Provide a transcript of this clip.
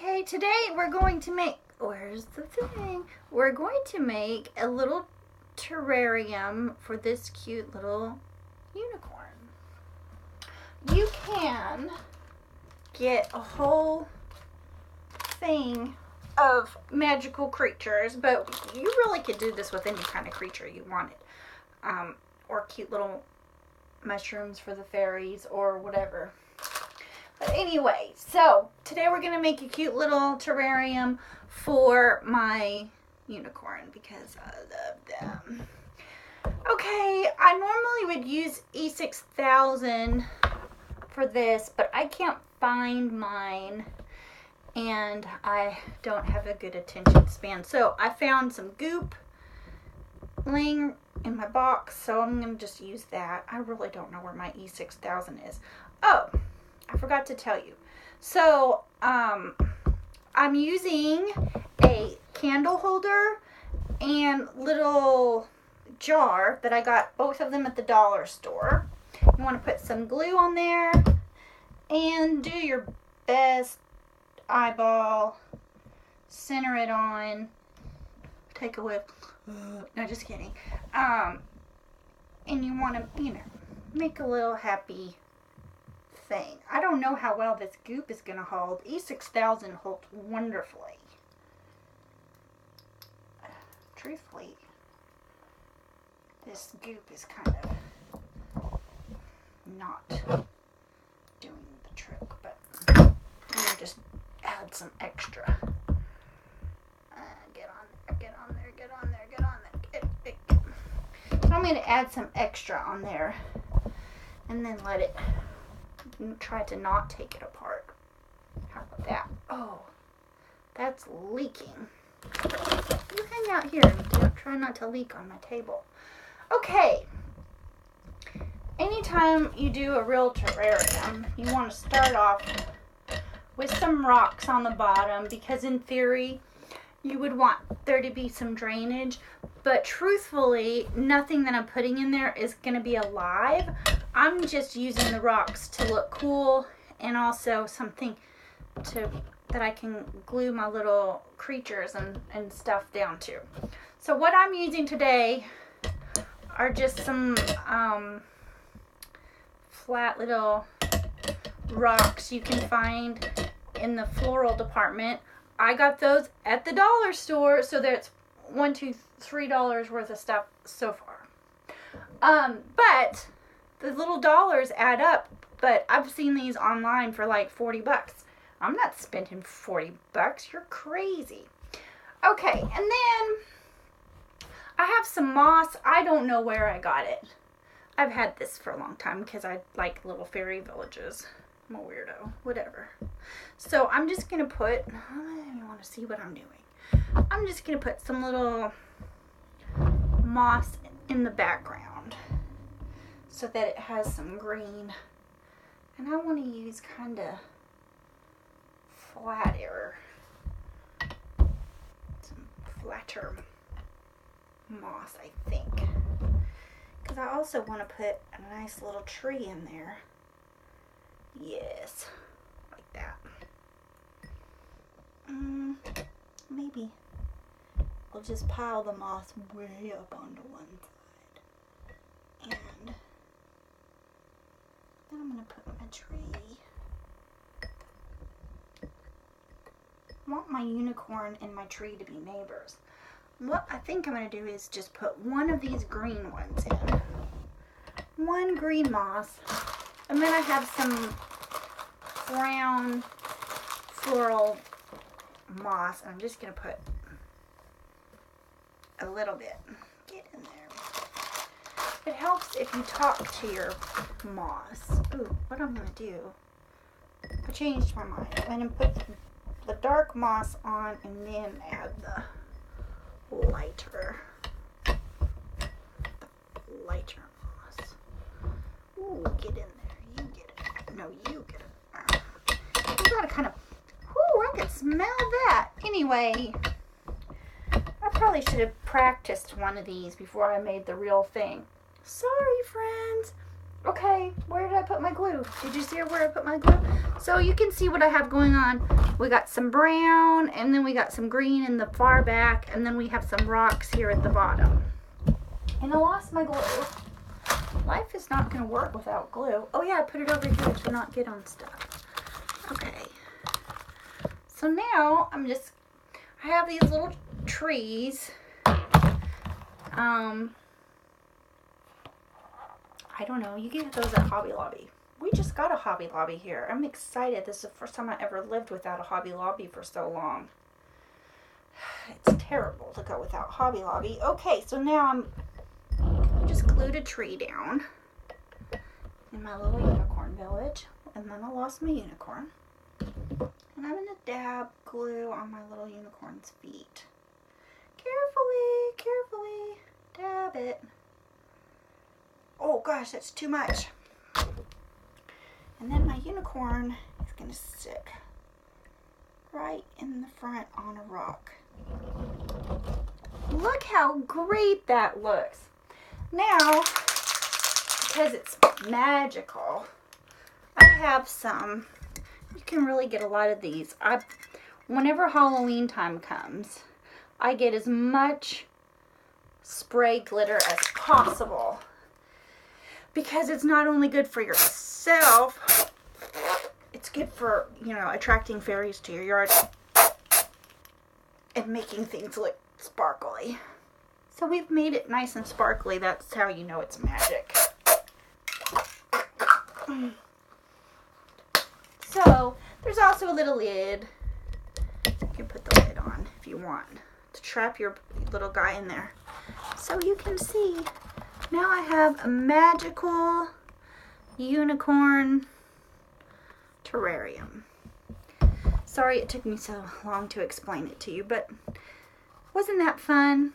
Okay, today we're going to make, where's the thing? We're going to make a little terrarium for this cute little unicorn. You can get a whole thing of magical creatures, but you really could do this with any kind of creature you wanted. Or cute little mushrooms for the fairies or whatever. But anyway, so today we're going to make a cute little terrarium for my unicorn because I love them. Okay, I normally would use E6000 for this, but I can't find mine and I don't have a good attention span. So I found some goop laying in my box, so I'm going to just use that. I really don't know where my E6000 is. Oh, I forgot to tell you. So, I'm using a candle holder and little jar that I got both of them at the dollar store. You want to put some glue on there and do your best eyeball. Center it on. Take a whiff. No, just kidding. And you want to, make a little happy thing. I don't know how well this goop is going to hold. E6000 holds wonderfully. Truthfully, this goop is kind of not doing the trick, but I'm going to just add some extra. Get on there. So I'm going to add some extra on there and then let it try to not take it apart. How about that? Oh, that's leaking. You hang out here and try not to leak on my table. Okay. Anytime you do a real terrarium, you want to start off with some rocks on the bottom because in theory you would want there to be some drainage, but truthfully nothing that I'm putting in there is going to be alive. I'm just using the rocks to look cool and also something that I can glue my little creatures and stuff down to. So what I'm using today are just some flat little rocks you can find in the floral department. I got those at the dollar store, so that's $1, $2, $3 worth of stuff so far. But the little dollars add up, but I've seen these online for like $40. I'm not spending $40. You're crazy. Okay, and then I have some moss. I don't know where I got it. I've had this for a long time because I like little fairy villages. I'm a weirdo. Whatever. So I'm just going to put, you want to see what I'm doing. I'm just going to put some little moss in the background so that it has some green. And I want to use kind of flatter moss, I think. Because I also want to put a nice little tree in there. Yes, like that. Maybe we'll just pile the moss way up onto one side. And then I'm going to put my tree. I want my unicorn and my tree to be neighbors. What I think I'm going to do is just put one of these green ones in. One green moss. And then I have some brown floral moss. I'm just going to put a little bit. Get in there. It helps if you talk to your moss. Ooh, what I'm going to do. I changed my mind. I'm going to put the dark moss on and then add the lighter moss. Ooh, get in there. You get it. No, you get it. You gotta kind of, ooh, I can smell that. Anyway, I probably should have practiced one of these before I made the real thing. Sorry, friends. Okay, where did I put my glue? Did you see where I put my glue? So you can see what I have going on. We got some brown, and then we got some green in the far back, and then we have some rocks here at the bottom. And I lost my glue. Life is not going to work without glue. Oh yeah, I put it over here to not get on stuff. Okay. So now I have these little trees. I don't know, you get those at Hobby Lobby. We just got a Hobby Lobby here. I'm excited. This is the first time I ever lived without a Hobby Lobby for so long. It's terrible to go without Hobby Lobby. Okay, so now I just glued a tree down in my little unicorn village. And then I lost my unicorn. And I'm going to dab glue on my little unicorn's feet. Carefully, dab it. Oh gosh, that's too much. And then my unicorn is going to stick right in the front on a rock. Look how great that looks. Now, because it's magical, I have some. You can really get a lot of these. Whenever Halloween time comes, I get as much spray glitter as possible. Because it's not only good for yourself, it's good for, attracting fairies to your yard and making things look sparkly. So we've made it nice and sparkly. That's how you know it's magic. So there's also a little lid. You can put the lid on if you want to trap your little guy in there. So you can see. Now I have a magical unicorn terrarium. Sorry it took me so long to explain it to you, but wasn't that fun?